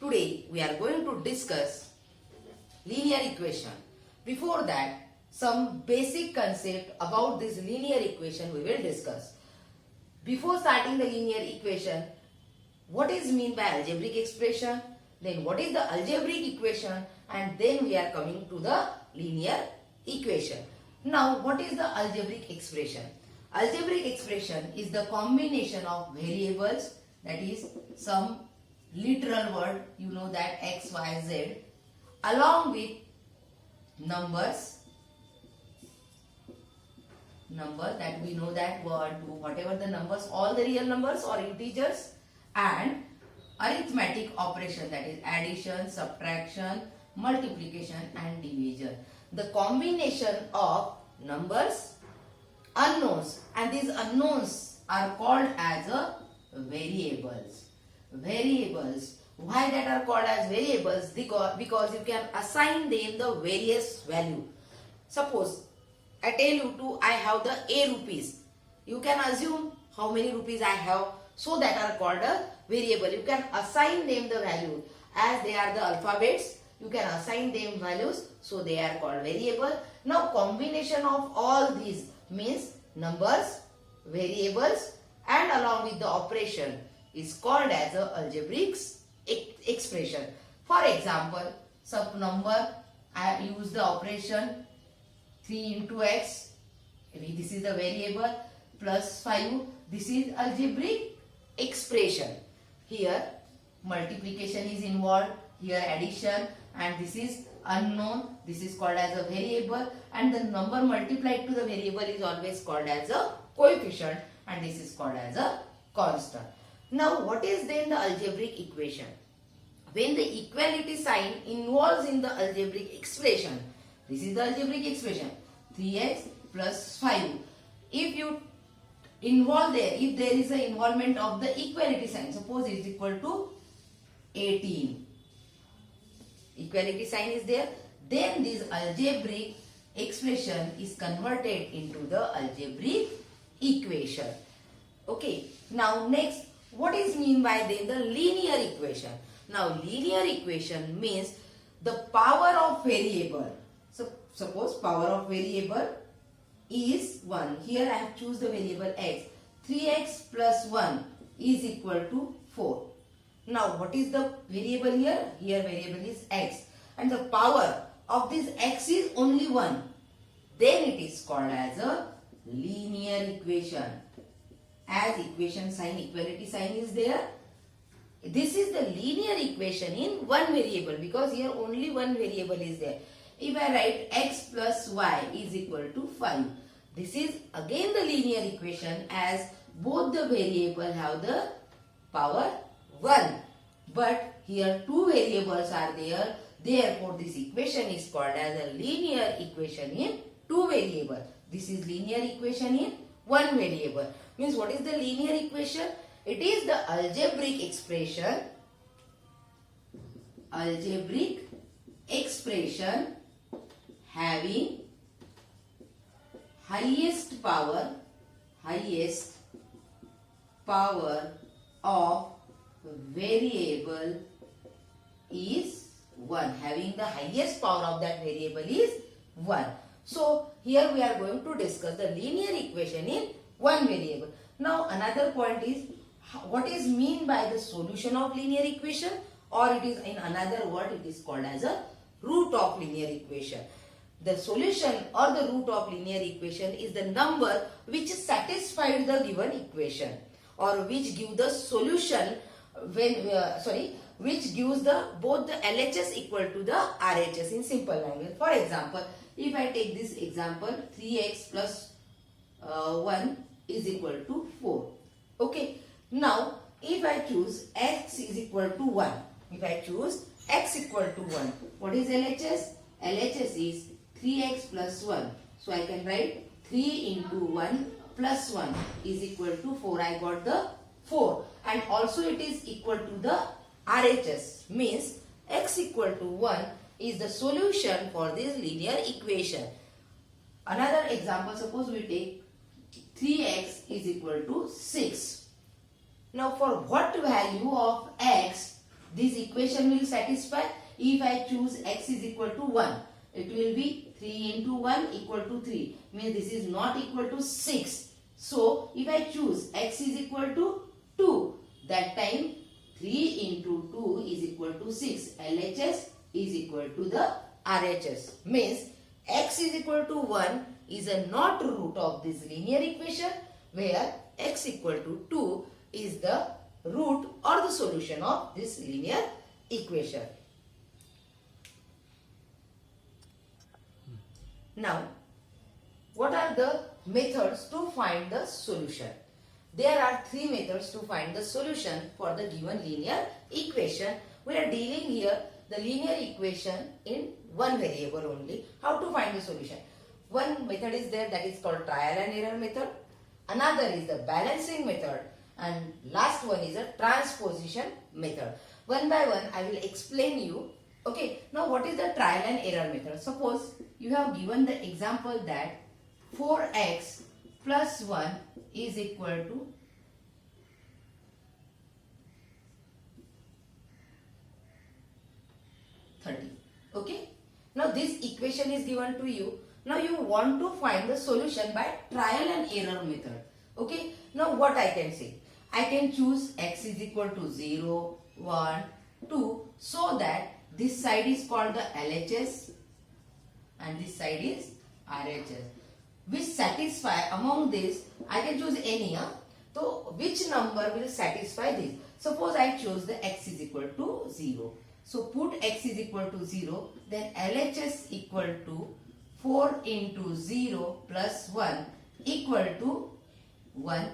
Today we are going to discuss linear equation. Before that, some basic concept about this linear equation we will discuss. Before starting the linear equation, what is mean by algebraic expression? Then what is the algebraic equation? And then we are coming to the linear equation. Now what is the algebraic expression? Algebraic expression is the combination of variables, that is some literal word, you know that x, y, z, along with numbers that we know that 1, 2, whatever the numbers, all the real numbers or integers, and arithmetic operation, that is addition, subtraction, multiplication and division. The combination of numbers, unknowns, and these unknowns are called as a variables. Variables. Why that are called as variables? Because you can assign them the various value. Suppose I tell you I have the A rupees. You can assume how many rupees I have, so that are called a variable. You can assign them the value as they are the alphabets. You can assign them values, so they are called variable. Now combination of all these means numbers, variables, and along with the operation is called as a algebraic expression. For example, some number I use the operation 3 into x, this is the variable, plus 5, this is algebraic expression. Here multiplication is involved, here addition, and this is unknown, this is called as a variable, and the number multiplied to the variable is always called as a coefficient, and this is called as a constant. Now what is then the algebraic equation? When the equality sign involves in the algebraic expression, this is the algebraic expression, 3x plus 5. If you involve there, if there is an involvement of the equality sign, suppose it is equal to 18. Equality sign is there, then this algebraic expression is converted into the algebraic equation. Okay, now next, what is mean by then the linear equation? Now linear equation means the power of variable. So suppose power of variable is 1. Here I have choose the variable x. 3x plus 1 is equal to 4. Now what is the variable here? Here variable is x, and the power of this x is only 1. Then it is called as a linear equation. As equation sign, equality sign is there, this is the linear equation in one variable, because here only one variable is there. If I write x plus y is equal to 5, this is again the linear equation, as both the variable have the power 1. But here two variables are there, therefore this equation is called as a linear equation in two variables. This is linear equation in one variable. Means what is the linear equation? It is the algebraic expression having highest power of variable is 1. Having the highest power of that variable is 1. So here we are going to discuss the linear equation in one variable. Now another point is, what is mean by the solution of linear equation, or it is in another word it is called as a root of linear equation. The solution or the root of linear equation is the number which satisfies the given equation, or which give the solution when which gives the both the LHS equal to the RHS in simple language. For example, if I take this example, 3x plus 1 is equal to 4. Okay. Now, if I choose x is equal to 1, if I choose x equal to 1, what is LHS? LHS is 3x plus 1. So, I can write 3 into 1 plus 1 is equal to 4. I got the 4. And also it is equal to the RHS. Means x equal to 1 is the solution for this linear equation. Another example, suppose we take 3x is equal to 6. Now for what value of x this equation will satisfy if I choose x is equal to 1. It will be 3 into 1 equal to 3. Means this is not equal to 6. So if I choose x is equal to 2, that time 3 into 2 is equal to 6. LHS is equal to the RHS. Means x is equal to 1 is a not root of this linear equation, where x equal to 2 is the root or the solution of this linear equation. Now, what are the methods to find the solution? There are three methods to find the solution for the given linear equation. We are dealing here the linear equation in one variable only. How to find the solution? One method is there, that is called trial and error method. Another is the balancing method, and last one is a transposition method. One by one I will explain you. Okay, now what is the trial and error method? Suppose you have given the example that 4x plus 1 is equal to 30. Okay, now this equation is given to you. Now you want to find the solution by trial and error method. Okay, now what I can say? I can choose x is equal to 0, 1, 2, so that this side is called the LHS and this side is RHS. Which satisfy among this, I can choose any. So which number will satisfy this? Suppose I chose the x is equal to 0. So put x is equal to 0, then LHS equal to 4 into 0 plus 1 equal to 1,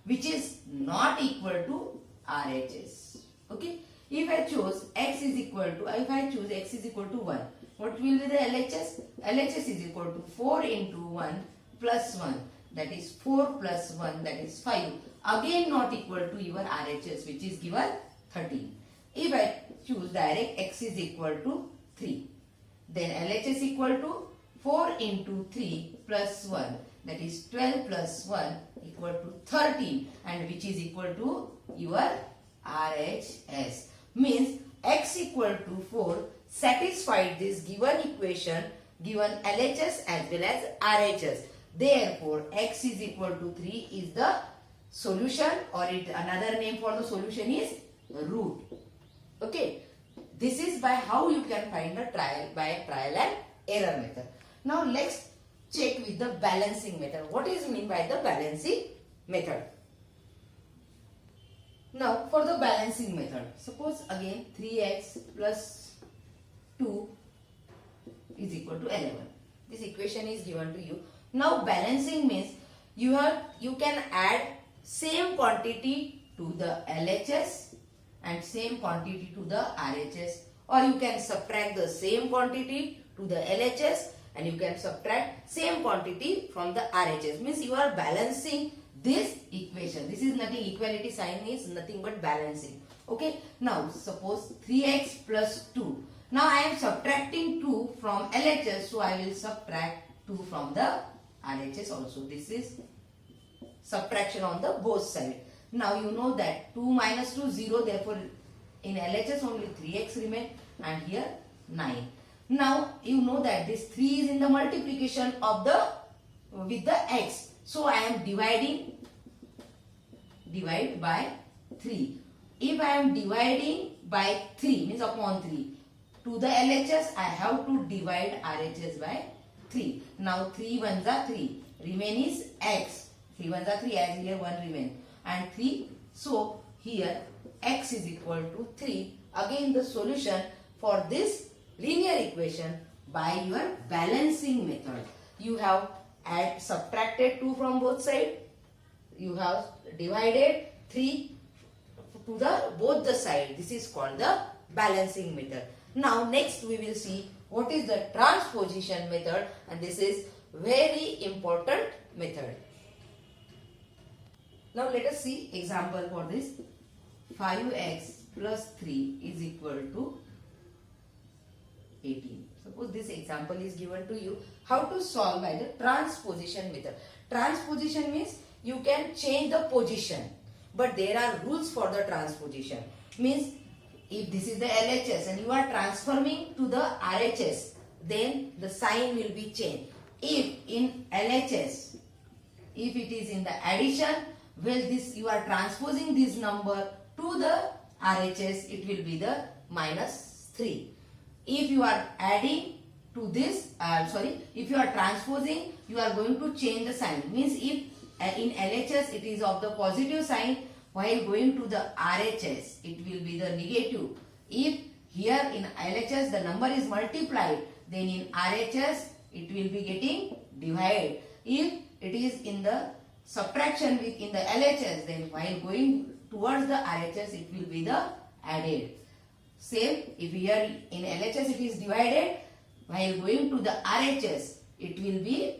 which is not equal to RHS. Okay. If I choose x is equal to, if I choose x is equal to 1, what will be the LHS? LHS is equal to 4 into 1 plus 1, that is 4 plus 1, that is 5. Again not equal to your RHS, which is given 13. If I choose direct x is equal to 3, then LHS equal to 4 into 3 plus 1, that is 12 plus 1 equal to 13, and which is equal to your RHS. Means x equal to 4 satisfied this given equation, given LHS as well as RHS. Therefore, x is equal to 3 is the solution, or another name for the solution is root. Okay, this is by how you can find the trial and error method. Now let's check with the balancing method. What is mean by the balancing method? Now for the balancing method, suppose again 3x plus 2 is equal to 11. This equation is given to you. Now balancing means you can add same quantity to the LHS and same quantity to the RHS, or you can subtract the same quantity to the LHS and you can subtract same quantity from the RHS. Means you are balancing this equation. This is nothing, equality sign is nothing but balancing. Okay, now suppose 3x plus 2. Now I am subtracting 2 from LHS, so I will subtract 2 from the RHS also. This is subtraction on the both sides. Now you know that 2 minus 2 0, therefore in LHS only 3x remain, and here 9. Now you know that this 3 is in the multiplication of the with the x. So I am divide by 3. If I am dividing by 3 means upon 3 to the LHS, I have to divide RHS by 3. Now 3 ones are 3. Remain is x. 3 ones are 3, as here 1 remain. And 3. So here x is equal to 3. Again the solution for this linear equation by your balancing method. You have subtracted 2 from both sides. You have divided 3 to the both the side. This is called the balancing method. Now next we will see what is the transposition method, and this is very important method. Now let us see example for this. 5x plus 3 is equal to 18. Suppose this example is given to you. How to solve by the transposition method. Transposition means you can change the position, but there are rules for the transposition. Means if this is the LHS and you are transforming to the RHS, then the sign will be changed. If in LHS, if it is in the addition, well, this you are transposing this number to the RHS, it will be the -3. If you are adding to this, if you are transposing, you are going to change the sign. Means if in LHS it is of the positive sign, while going to the RHS it will be the negative. If here in LHS the number is multiplied, then in RHS it will be getting divided. If it is in the subtraction in the LHS, then while going towards the RHS it will be the added. Same, if here in LHS it is divided, while going to the RHS it will be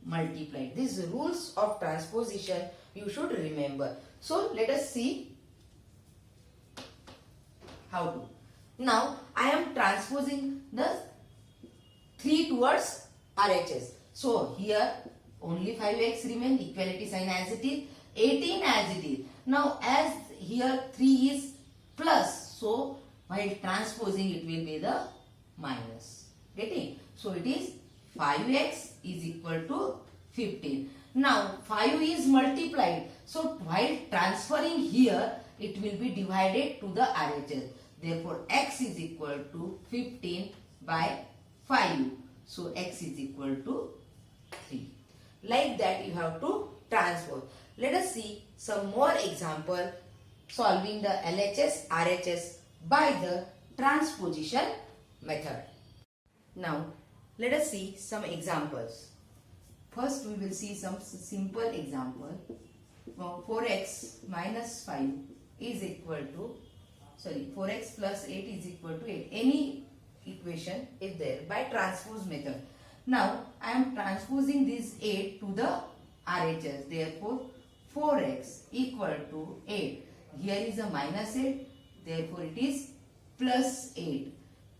multiplied. These rules of transposition you should remember. So let us see how to. Now I am transposing the 3 towards RHS. So here only 5x remain, equality sign as it is, 18 as it is. Now as here 3 is plus, so while transposing it will be the minus. Getting? So it is 5x is equal to 15. Now 5 is multiplied, so while transferring here it will be divided to the RHS. Therefore x is equal to 15 by 5. So x is equal to 3. Like that you have to transpose. Let us see some more example solving the LHS, RHS by the transposition method. Now let us see some examples. First we will see some simple example. 4x minus 5 is equal to, 4x plus 8 is equal to 8. Any equation is there by transpose method. Now I am transposing this 8 to the RHS. Therefore 4x equal to 8. Here is a minus 8. Therefore it is plus 8.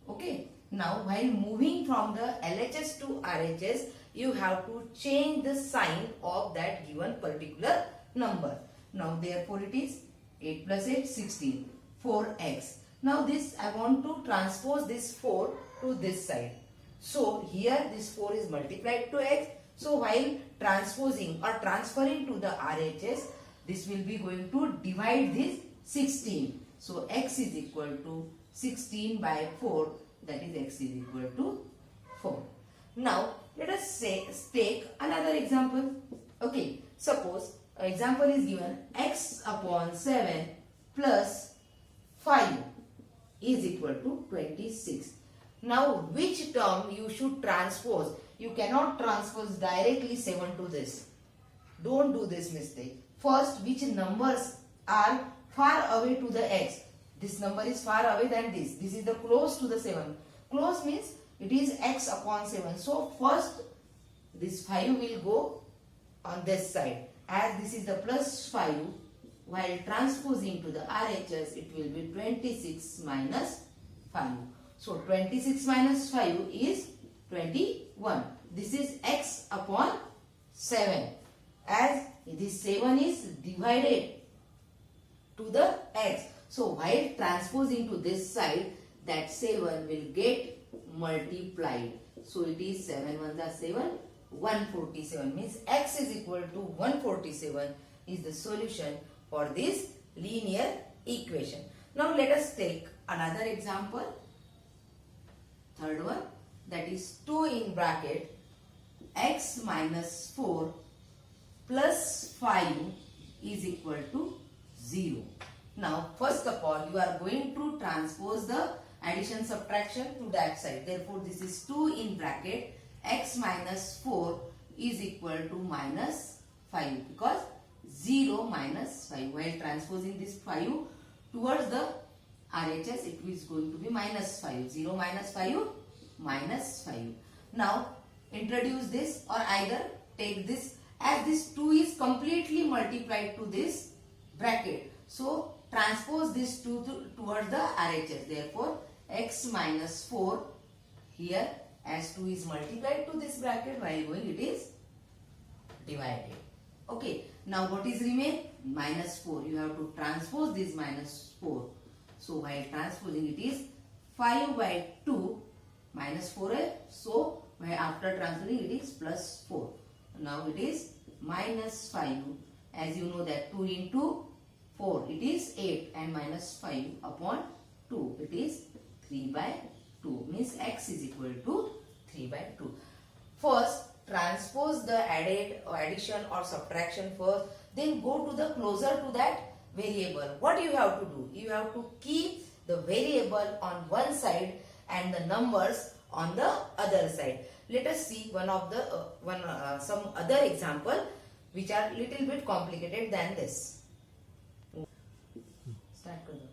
Okay. Now while moving from the LHS to RHS, you have to change the sign of that given particular number. Now therefore it is 8 plus 8, 16. 4x. Now this I want to transpose this 4 to this side. So here this 4 is multiplied to x. So while transposing or transferring to the RHS, this will be going to divide this 16. So x is equal to 16 by 4. That is x is equal to 4. Now let us take another example. Okay, suppose example is given x upon 7 plus 5 is equal to 26. Now which term you should transpose? You cannot transpose directly 7 to this. Don't do this mistake. First, which numbers are far away to the x? This number is far away than this. This is the close to the 7. Close means it is x upon 7. So first this 5 will go on this side. As this is the plus 5, while transposing to the RHS, it will be 26 minus 5. So 26 minus 5 is 21. This is x upon 7. As this 7 is divided to the x. So while transposing to this side, that 7 will get multiplied. So it is 7 ones are 7, 147 means x is equal to 147 is the solution for this linear equation. Now let us take another example. Third one, that is 2 in bracket x minus 4 plus 5 is equal to 0. Now first of all you are going to transpose the addition subtraction to that side. Therefore this is 2 in bracket x minus 4 is equal to minus 5 because 0 minus 5. While transposing this 5 towards the RHS, it is going to be minus 5. 0 minus 5 minus 5. Now introduce this or either take this, as this 2 is completely multiplied to this bracket. So transpose this 2 towards the RHS. Therefore x minus 4 here, as 2 is multiplied to this bracket, while going it is divided. Okay, now what is remain? Minus 4. You have to transpose this minus 4. So while transposing it is 5 by 2 minus 4. So while after transposing it is plus 4. Now it is minus 5. As you know that 2 into 4 it is 8 and minus 5 upon 2 it is 3 by 2, means x is equal to 3 by 2. First transpose the addition or subtraction first, then go to the closer to that variable. What you have to do? You have to keep the variable on one side and the numbers on the other side. Let us see some other example which are little bit complicated than this. Start करो.